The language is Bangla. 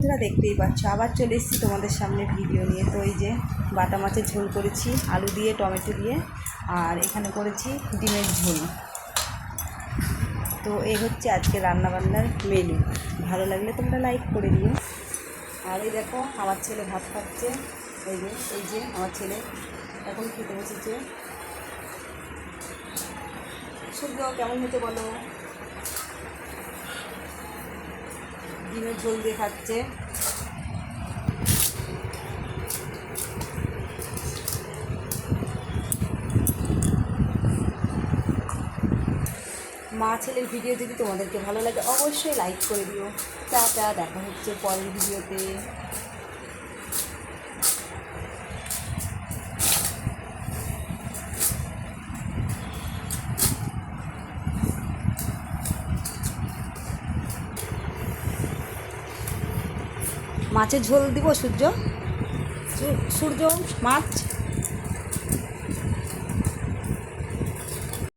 তোমরা দেখতেই পাচ্ছ আবার চলে এসেছি তোমাদের সামনে ভিডিও নিয়ে। তো এই যে বাটা মাছের ঝোল করেছি আলু দিয়ে টমেটো দিয়ে, আর এখানে করেছি ডিমের ঝোল। তো এই হচ্ছে আজকে রান্নাবান্নার মেনু। ভালো লাগলে তোমরা লাইক করে দিও। আর এই দেখো আমার ছেলে ভাত খাচ্ছে। এই যে আমার ছেলে এখন খেতে বসেছে। সূর্য কেমন হতে বলো? ডিমের ঝোল দিয়ে খাচ্ছে। মা ছেলের ভিডিও যদি তোমাদেরকে ভালো লাগে অবশ্যই লাইক করে দিও। টাটা, দেখা হচ্ছে পরের ভিডিওতে। মাছের ঝোল দিব সূর্য, সূর্য মাছ।